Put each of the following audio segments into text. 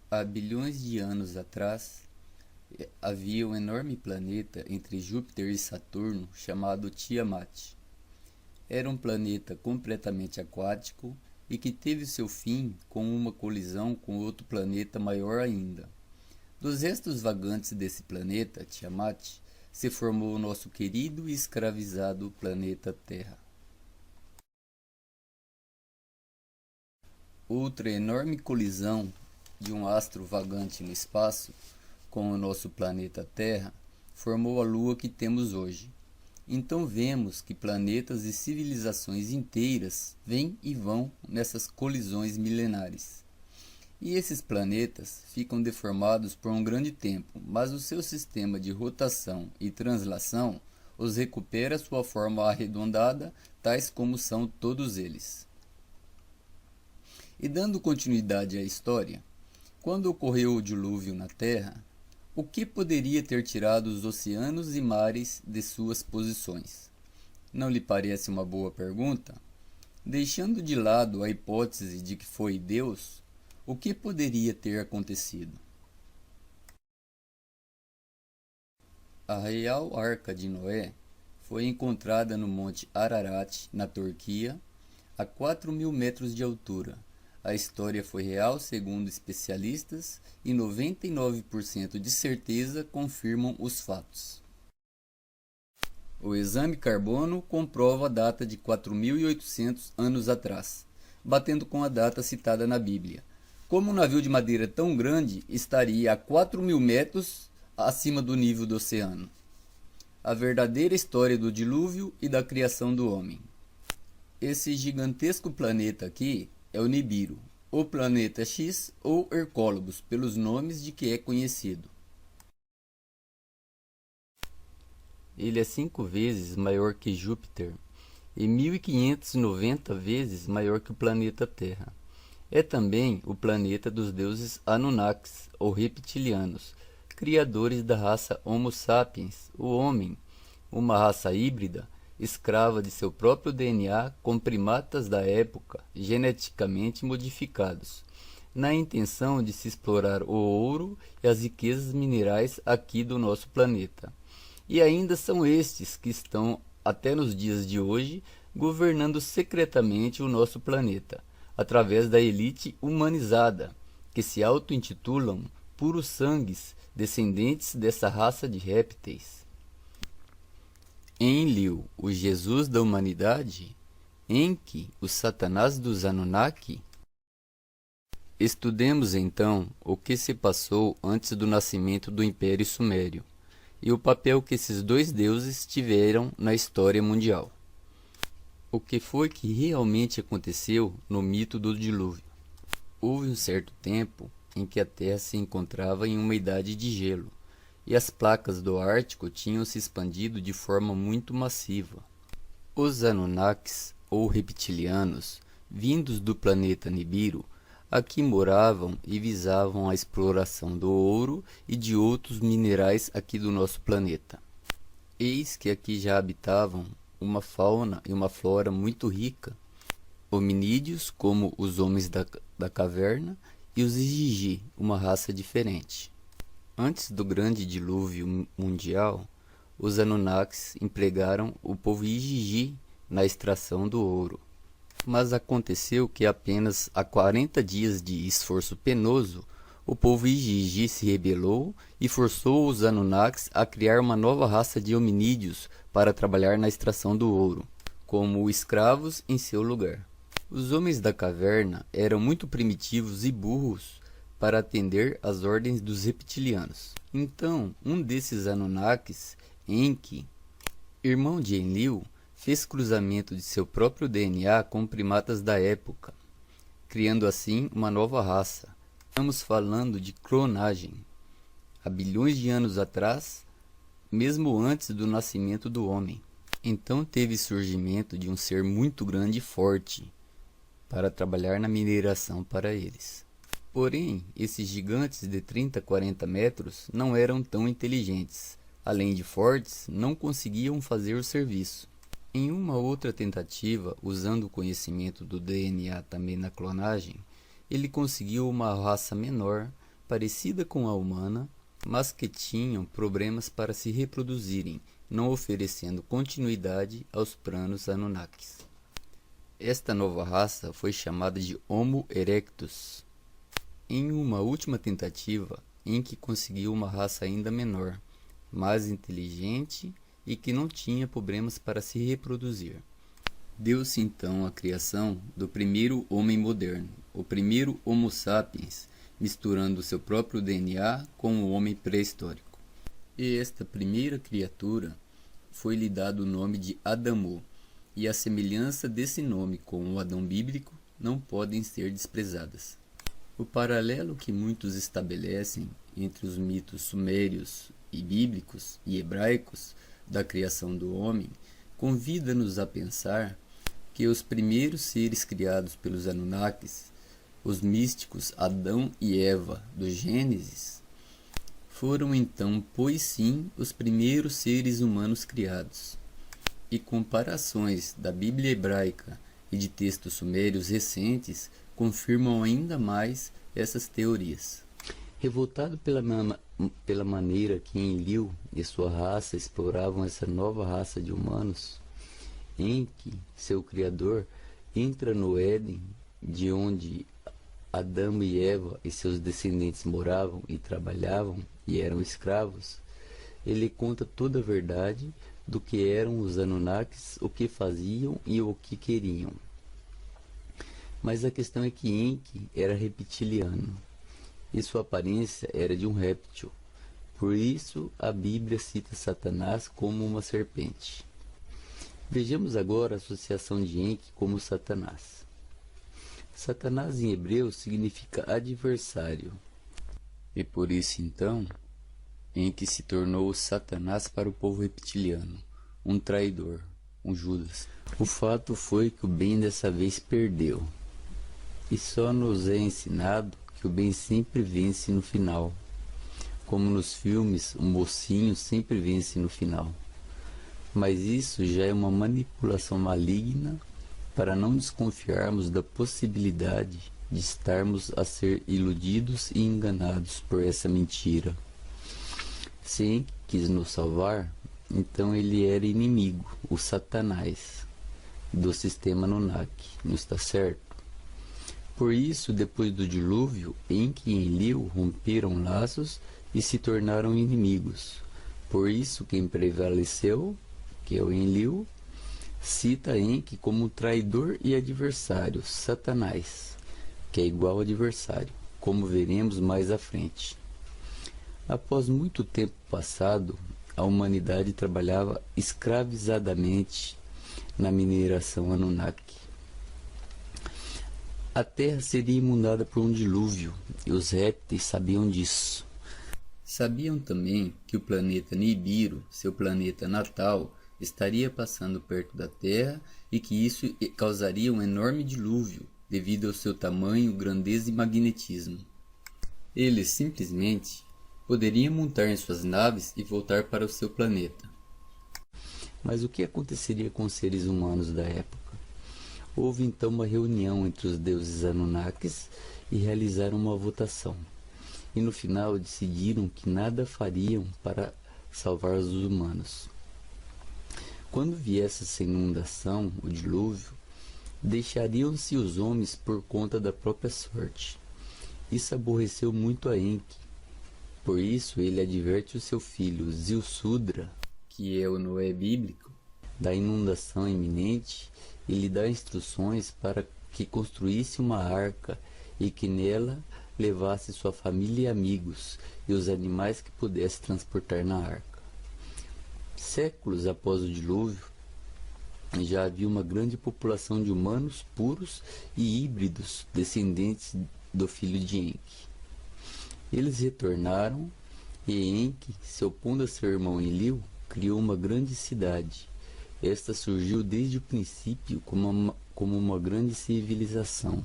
Há bilhões de anos atrás, havia um enorme planeta entre Júpiter e Saturno chamado Tiamat. Era um planeta completamente aquático e que teve seu fim com uma colisão com outro planeta maior ainda. Dos restos vagantes desse planeta, Tiamat, se formou o nosso querido e escravizado planeta Terra. Outra enorme colisão de um astro vagante no espaço com o nosso planeta Terra formou a Lua que temos hoje. Então vemos que planetas e civilizações inteiras vêm e vão nessas colisões milenares. E esses planetas ficam deformados por um grande tempo, mas o seu sistema de rotação e translação os recupera sua forma arredondada, tais como são todos eles. E dando continuidade à história, quando ocorreu o dilúvio na Terra, o que poderia ter tirado os oceanos e mares de suas posições? Não lhe parece uma boa pergunta? Deixando de lado a hipótese de que foi Deus, o que poderia ter acontecido? A Real Arca de Noé foi encontrada no Monte Ararat, na Turquia, a 4.000 metros de altura. A história foi real segundo especialistas e 99% de certeza confirmam os fatos. O exame carbono comprova a data de 4.800 anos atrás, batendo com a data citada na Bíblia. Como um navio de madeira tão grande estaria a 4.000 metros acima do nível do oceano? A verdadeira história do dilúvio e da criação do homem. Esse gigantesco planeta aqui é o Nibiru, o planeta X ou Hercólogos, pelos nomes de que é conhecido. Ele é 5 vezes maior que Júpiter e 1.590 vezes maior que o planeta Terra. É também o planeta dos deuses Anunnakis, ou reptilianos, criadores da raça Homo sapiens, o homem, uma raça híbrida, escrava de seu próprio DNA com primatas da época geneticamente modificados, na intenção de se explorar o ouro e as riquezas minerais aqui do nosso planeta. E ainda são estes que estão, até nos dias de hoje, governando secretamente o nosso planeta, através da elite humanizada, que se auto-intitulam puros sangues, descendentes dessa raça de répteis. Enlil, o Jesus da humanidade? Enki, o Satanás dos Anunnaki? Estudemos então o que se passou antes do nascimento do Império Sumério e o papel que esses dois deuses tiveram na história mundial. O que foi que realmente aconteceu no mito do dilúvio? Houve um certo tempo em que a Terra se encontrava em uma idade de gelo, e as placas do Ártico tinham se expandido de forma muito massiva. Os Anunnakis, ou reptilianos, vindos do planeta Nibiru, aqui moravam e visavam a exploração do ouro e de outros minerais aqui do nosso planeta. Eis que aqui já habitavam uma fauna e uma flora muito rica, hominídeos como os homens da caverna e os Igigi, uma raça diferente. Antes do grande dilúvio mundial, os Anunnakis empregaram o povo Igigi na extração do ouro. Mas aconteceu que apenas há 40 dias de esforço penoso, o povo Igigi se rebelou e forçou os Anunnakis a criar uma nova raça de hominídeos para trabalhar na extração do ouro, como escravos em seu lugar. Os homens da caverna eram muito primitivos e burros para atender às ordens dos reptilianos. Então, um desses Anunnakis, Enki, irmão de Enlil, fez cruzamento de seu próprio DNA com primatas da época, criando assim uma nova raça. Estamos falando de clonagem. Há bilhões de anos atrás, mesmo antes do nascimento do homem. Então teve surgimento de um ser muito grande e forte para trabalhar na mineração para eles. Porém, esses gigantes de 30 a 40 metros não eram tão inteligentes. Além de fortes, não conseguiam fazer o serviço. Em uma outra tentativa, usando o conhecimento do DNA também na clonagem, ele conseguiu uma raça menor, parecida com a humana, mas que tinham problemas para se reproduzirem, não oferecendo continuidade aos planos Anunnakis. Esta nova raça foi chamada de Homo erectus, em uma última tentativa em que conseguiu uma raça ainda menor, mais inteligente e que não tinha problemas para se reproduzir. Deu-se então a criação do primeiro homem moderno, o primeiro Homo sapiens, misturando seu próprio DNA com o homem pré-histórico. E esta primeira criatura foi-lhe dado o nome de Adamo, e a semelhança desse nome com o Adão bíblico não podem ser desprezadas. O paralelo que muitos estabelecem entre os mitos sumérios e bíblicos e hebraicos da criação do homem convida-nos a pensar que os primeiros seres criados pelos Anunnakis, os místicos Adão e Eva do Gênesis, foram então, pois sim, os primeiros seres humanos criados. E comparações da Bíblia hebraica e de textos sumérios recentes confirmam ainda mais essas teorias. Revoltado pela maneira que Enlil e sua raça exploravam essa nova raça de humanos, Enki, seu criador, entra no Éden, de onde Adão e Eva e seus descendentes moravam e trabalhavam e eram escravos. Ele conta toda a verdade do que eram os Anunnakis, o que faziam e o que queriam. Mas a questão é que Enki era reptiliano, e sua aparência era de um réptil. Por isso a Bíblia cita Satanás como uma serpente. Vejamos agora a associação de Enki como Satanás. Satanás em hebreu significa adversário, e por isso então Enki se tornou o Satanás para o povo reptiliano, um traidor, um Judas. O fato foi que o bem dessa vez perdeu, e só nos é ensinado que o bem sempre vence no final. Como nos filmes, o mocinho sempre vence no final. Mas isso já é uma manipulação maligna para não desconfiarmos da possibilidade de estarmos a ser iludidos e enganados por essa mentira. Se Enki quis nos salvar, então ele era inimigo, o Satanás, do sistema Anunnaki, não está certo? Por isso, depois do dilúvio, Enki e Enlil romperam laços e se tornaram inimigos. Por isso, quem prevaleceu, que é o Enlil, cita Enki como traidor e adversário, Satanás, que é igual adversário, como veremos mais à frente. Após muito tempo passado, a humanidade trabalhava escravizadamente na mineração Anunnaki. A Terra seria inundada por um dilúvio, e os répteis sabiam disso. Sabiam também que o planeta Nibiru, seu planeta natal, estaria passando perto da Terra e que isso causaria um enorme dilúvio devido ao seu tamanho, grandeza e magnetismo. Eles simplesmente poderiam montar em suas naves e voltar para o seu planeta. Mas o que aconteceria com os seres humanos da época? Houve então uma reunião entre os deuses Anunnakis e realizaram uma votação. E no final decidiram que nada fariam para salvar os humanos. Quando viesse essa inundação, o dilúvio, deixariam-se os homens por conta da própria sorte. Isso aborreceu muito a Enki. Por isso ele adverte o seu filho Zilsudra, que é o Noé bíblico, da inundação iminente e lhe dá instruções para que construísse uma arca e que nela levasse sua família e amigos e os animais que pudesse transportar na arca. Séculos após o dilúvio, já havia uma grande população de humanos puros e híbridos descendentes do filho de Enki. Eles retornaram e Enki, se opondo a seu irmão Enlil, criou uma grande cidade. Esta surgiu desde o princípio como uma grande civilização.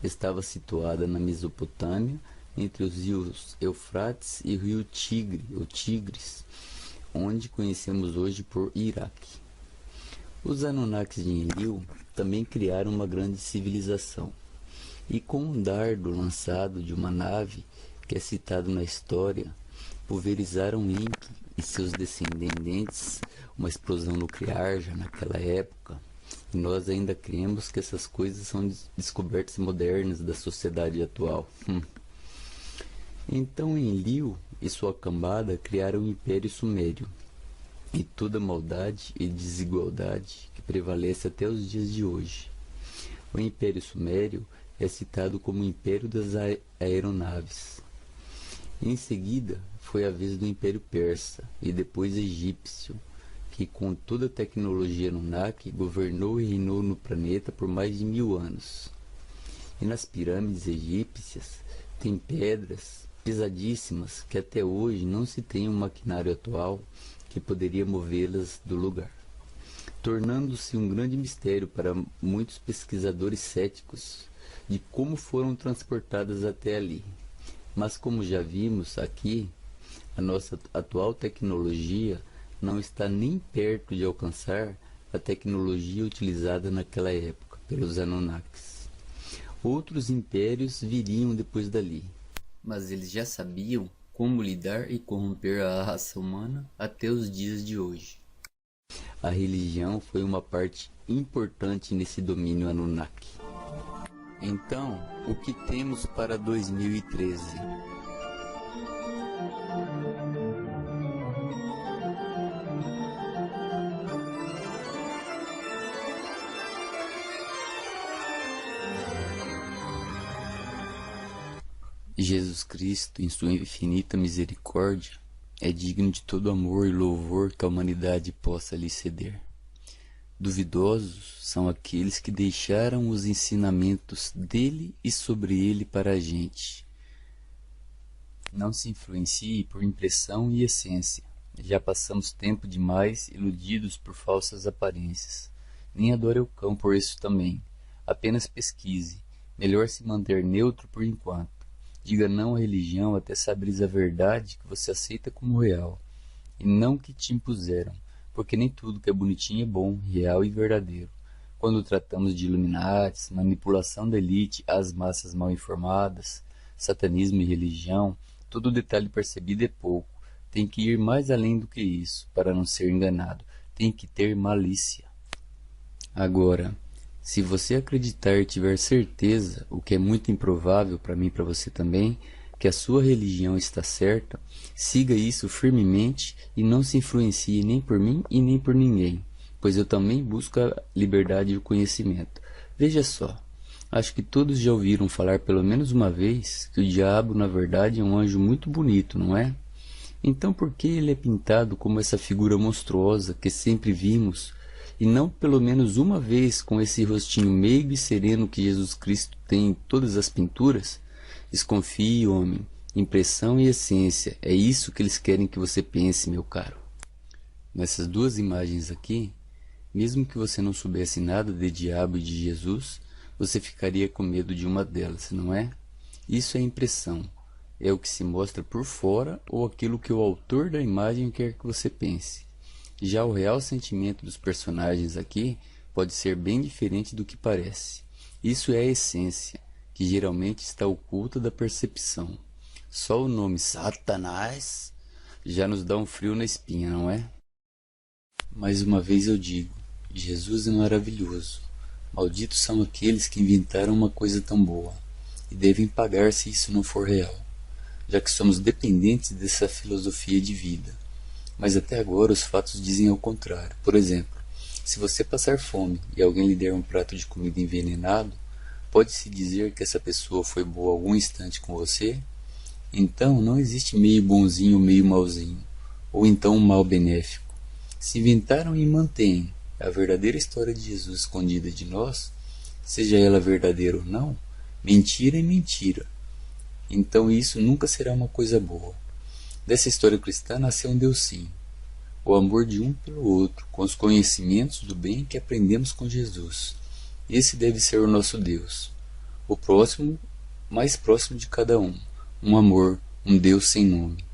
Estava situada na Mesopotâmia, entre os rios Eufrates e o rio Tigre, ou Tigres, onde conhecemos hoje por Iraque. Os Anunnakis de Enlil também criaram uma grande civilização, e com um dardo lançado de uma nave, que é citado na história, pulverizaram Enki e seus descendentes uma explosão nuclear já naquela época. E nós ainda cremos que essas coisas são descobertas modernas da sociedade atual. Então Enlil e sua cambada criaram o Império Sumério, e toda maldade e desigualdade que prevalece até os dias de hoje. O Império Sumério é citado como o Império das Aeronaves. Em seguida, foi a vez do Império Persa e depois egípcio, que com toda a tecnologia Anunnaki governou e reinou no planeta por mais de 1000 anos. E nas pirâmides egípcias tem pedras pesadíssimas que até hoje não se tem um maquinário atual que poderia movê-las do lugar, tornando-se um grande mistério para muitos pesquisadores céticos de como foram transportadas até ali. Mas como já vimos aqui, a nossa atual tecnologia não está nem perto de alcançar a tecnologia utilizada naquela época pelos Anunnakis. Outros impérios viriam depois dali, mas eles já sabiam como lidar e corromper a raça humana até os dias de hoje. A religião foi uma parte importante nesse domínio Anunnaki. Então, o que temos para 2013? Jesus Cristo, em sua infinita misericórdia, é digno de todo amor e louvor que a humanidade possa lhe ceder. Duvidosos são aqueles que deixaram os ensinamentos dele e sobre ele para a gente. Não se influencie por impressão e essência. Já passamos tempo demais iludidos por falsas aparências. Nem adore o cão por isso também. Apenas pesquise. Melhor se manter neutro por enquanto. Diga não à religião até saberes a verdade que você aceita como real, e não que te impuseram, porque nem tudo que é bonitinho é bom, real e verdadeiro. Quando tratamos de Illuminatis, manipulação da elite às massas mal informadas, satanismo e religião, todo detalhe percebido é pouco. Tem que ir mais além do que isso, para não ser enganado. Tem que ter malícia. Agora, se você acreditar e tiver certeza, o que é muito improvável para mim e para você também, que a sua religião está certa, siga isso firmemente e não se influencie nem por mim e nem por ninguém, pois eu também busco a liberdade e o conhecimento. Veja só, acho que todos já ouviram falar pelo menos uma vez que o diabo na verdade é um anjo muito bonito, não é? Então por que ele é pintado como essa figura monstruosa que sempre vimos, e não pelo menos uma vez com esse rostinho meigo e sereno que Jesus Cristo tem em todas as pinturas? Desconfie, homem. Impressão e essência, é isso que eles querem que você pense, meu caro. Nessas duas imagens aqui, mesmo que você não soubesse nada de diabo e de Jesus, você ficaria com medo de uma delas, não é? Isso é impressão. É o que se mostra por fora ou aquilo que o autor da imagem quer que você pense. Já o real sentimento dos personagens aqui pode ser bem diferente do que parece. Isso é a essência, que geralmente está oculta da percepção. Só o nome Satanás já nos dá um frio na espinha, não é? Mais uma vez eu digo, Jesus é maravilhoso. Malditos são aqueles que inventaram uma coisa tão boa, e devem pagar se isso não for real, já que somos dependentes dessa filosofia de vida. Mas até agora os fatos dizem ao contrário. Por exemplo, se você passar fome e alguém lhe der um prato de comida envenenado, pode-se dizer que essa pessoa foi boa algum instante com você? Então não existe meio bonzinho ou meio mauzinho, ou então um mal benéfico. Se inventaram e mantêm a verdadeira história de Jesus escondida de nós, seja ela verdadeira ou não, mentira é mentira. Então isso nunca será uma coisa boa. Dessa história cristã nasceu um Deus sim, o amor de um pelo outro, com os conhecimentos do bem que aprendemos com Jesus. Esse deve ser o nosso Deus, o próximo, mais próximo de cada um amor, um Deus sem nome.